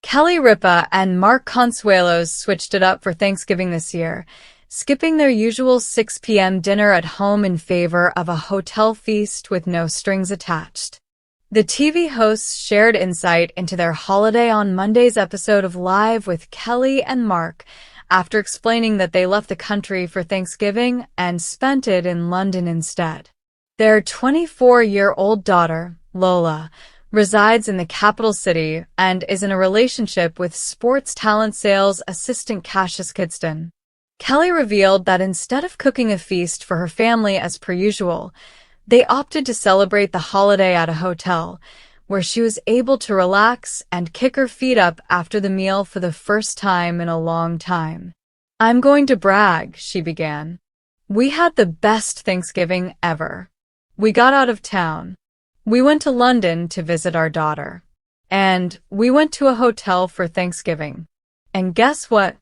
Kelly Ripa and Mark Consuelos switched it up for Thanksgiving this year, skipping their usual 6 p.m. dinner at home in favor of a hotel feast with no strings attached. The TV hosts shared insight into their holiday on Monday's episode of Live with Kelly and Mark, after explaining that they left the country for Thanksgiving and spent it in London instead. Their 24-year-old daughter, Lola, resides in the capital city and is in a relationship with sports talent sales assistant Cassius Kidston. Kelly revealed that instead of cooking a feast for her family as per usual, they opted to celebrate the holiday at a hotel, where she was able to relax and kick her feet up after the meal for the first time in a long time. "I'm going to brag," she began. "We had the best Thanksgiving ever. We got out of town. We went to London to visit our daughter. And we went to a hotel for Thanksgiving. And guess what?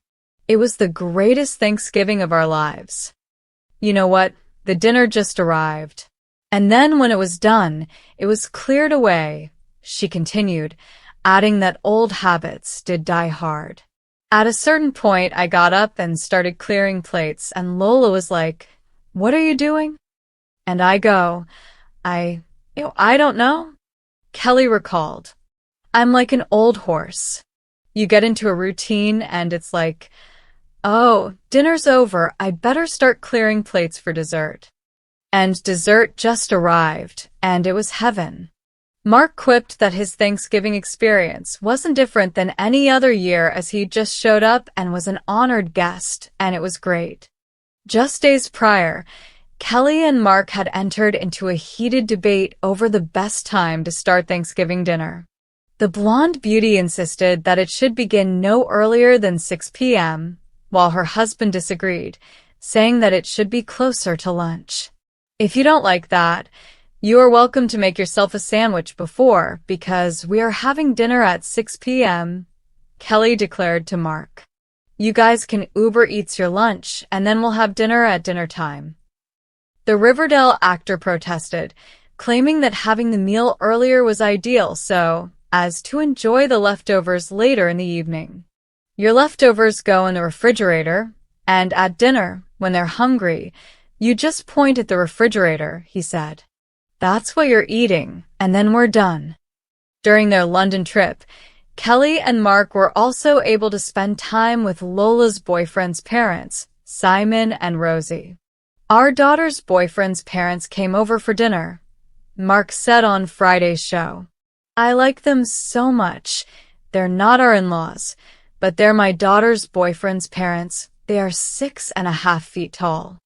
It was the greatest Thanksgiving of our lives. You know what? The dinner just arrived. And then when it was done, it was cleared away," she continued, adding that old habits did die hard. "At a certain point, I got up and started clearing plates, and Lola was like, 'What are you doing?' And I go, I don't know," Kelly recalled. "I'm like an old horse. You get into a routine and it's like, oh, dinner's over, I better start clearing plates for dessert." And dessert just arrived, and it was heaven. Mark quipped that his Thanksgiving experience wasn't different than any other year, as he just showed up and was an honored guest, and it was great. Just days prior, Kelly and Mark had entered into a heated debate over the best time to start Thanksgiving dinner. The blonde beauty insisted that it should begin no earlier than 6 p.m., while her husband disagreed, saying that it should be closer to lunch. "If you don't like that, you are welcome to make yourself a sandwich before, because we are having dinner at 6 p.m., Kelly declared to Mark. "You guys can Uber Eats your lunch, and then we'll have dinner at dinner time." The Riverdale actor protested, claiming that having the meal earlier was ideal so as to enjoy the leftovers later in the evening. "Your leftovers go in the refrigerator, and at dinner, when they're hungry, you just point at the refrigerator," he said. "That's what you're eating, and then we're done." During their London trip, Kelly and Mark were also able to spend time with Lola's boyfriend's parents, Simon and Rosie. "Our daughter's boyfriend's parents came over for dinner," Mark said on Friday's show. "I like them so much. They're not our in-laws, but they're my daughter's boyfriend's parents. They are 6.5 feet tall.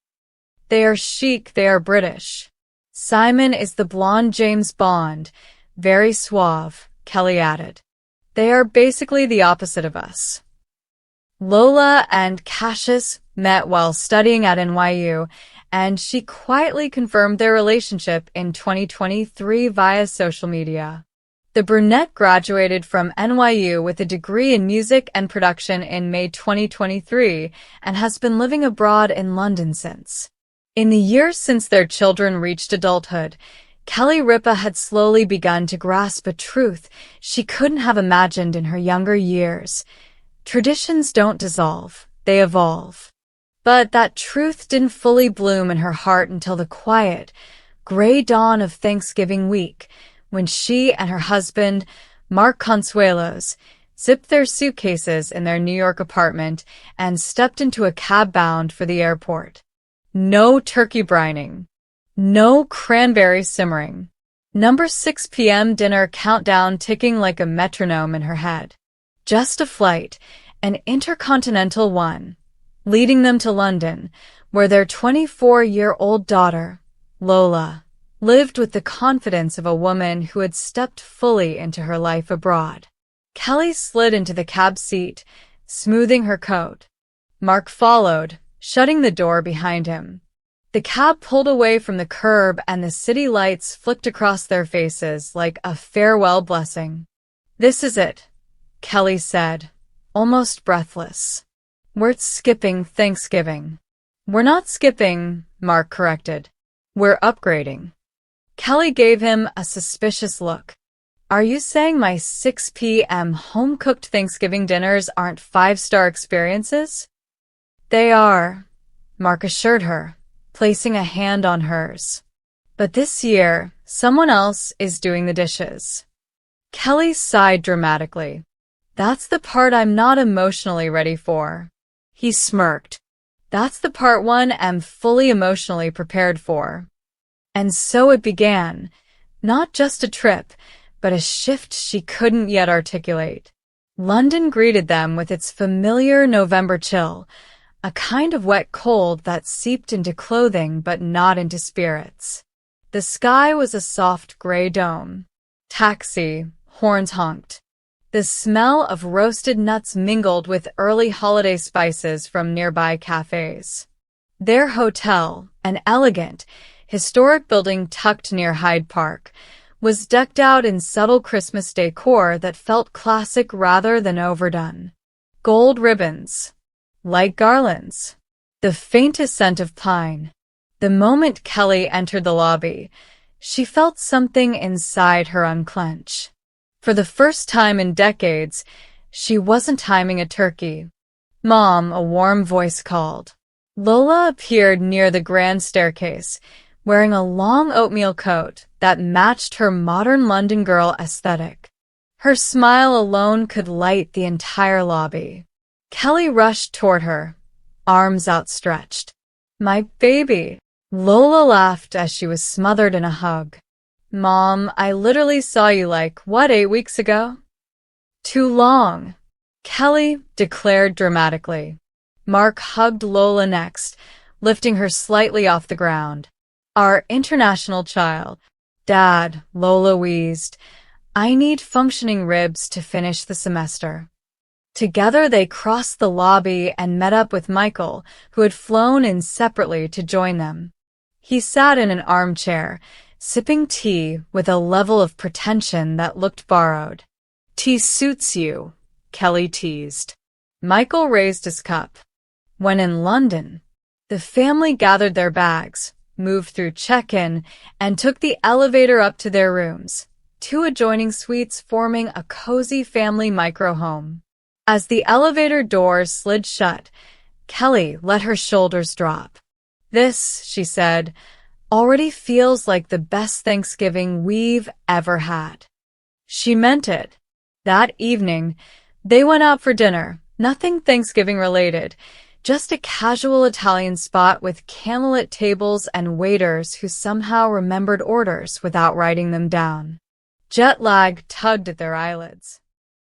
They are chic, they are British. Simon is the blonde James Bond, very suave," Kelly added. "They are basically the opposite of us." Lola and Cassius met while studying at NYU, and she quietly confirmed their relationship in 2023 via social media. The brunette graduated from NYU with a degree in music and production in May 2023 and has been living abroad in London since. In the years since their children reached adulthood, Kelly Ripa had slowly begun to grasp a truth she couldn't have imagined in her younger years. Traditions don't dissolve, they evolve. But that truth didn't fully bloom in her heart until the quiet, gray dawn of Thanksgiving week, when she and her husband, Mark Consuelos, zipped their suitcases in their New York apartment and stepped into a cab bound for the airport. No turkey brining. No cranberry simmering. Number 6 p.m. dinner countdown ticking like a metronome in her head. Just a flight, an intercontinental one, leading them to London, where their 24-year-old daughter, Lola, lived with the confidence of a woman who had stepped fully into her life abroad. Kelly slid into the cab seat, smoothing her coat. Mark followed, shutting the door behind him. The cab pulled away from the curb and the city lights flicked across their faces like a farewell blessing. "This is it," Kelly said, almost breathless. "We're skipping Thanksgiving." "We're not skipping," Mark corrected. "We're upgrading." Kelly gave him a suspicious look. Are you saying my 6 p.m. home-cooked Thanksgiving dinners aren't five-star experiences? They are, Mark assured her, placing a hand on hers. But this year, someone else is doing the dishes. Kelly sighed dramatically. That's the part I'm not emotionally ready for. He smirked. That's the part one am fully emotionally prepared for. And so it began. Not just a trip, but a shift she couldn't yet articulate. London greeted them with its familiar November chill, a kind of wet cold that seeped into clothing but not into spirits. The sky was a soft gray dome. Taxi, horns honked. The smell of roasted nuts mingled with early holiday spices from nearby cafes. Their hotel, an elegant, historic building tucked near Hyde Park, was decked out in subtle Christmas decor that felt classic rather than overdone. Gold ribbons, light garlands, the faintest scent of pine. The moment Kelly entered the lobby, she felt something inside her unclench. For the first time in decades, she wasn't timing a turkey. "Mom," a warm voice called. Lola appeared near the grand staircase, wearing a long oatmeal coat that matched her modern London girl aesthetic. Her smile alone could light the entire lobby. Kelly rushed toward her, arms outstretched. "My baby." Lola laughed as she was smothered in a hug. "Mom, I literally saw you 8 weeks ago?" "Too long," Kelly declared dramatically. Mark hugged Lola next, lifting her slightly off the ground. "Our international child." "Dad," Lola wheezed, "I need functioning ribs to finish the semester." Together they crossed the lobby and met up with Michael, who had flown in separately to join them. He sat in an armchair, sipping tea with a level of pretension that looked borrowed. "Tea suits you," Kelly teased. Michael raised his cup. When in London, the family gathered their bags, moved through check-in, and took the elevator up to their rooms, 2 adjoining suites forming a cozy family micro-home. As the elevator doors slid shut, Kelly let her shoulders drop. "This," she said, "already feels like the best Thanksgiving we've ever had." She meant it. That evening, they went out for dinner, nothing Thanksgiving related, just a casual Italian spot with candlelit tables and waiters who somehow remembered orders without writing them down. Jet lag tugged at their eyelids.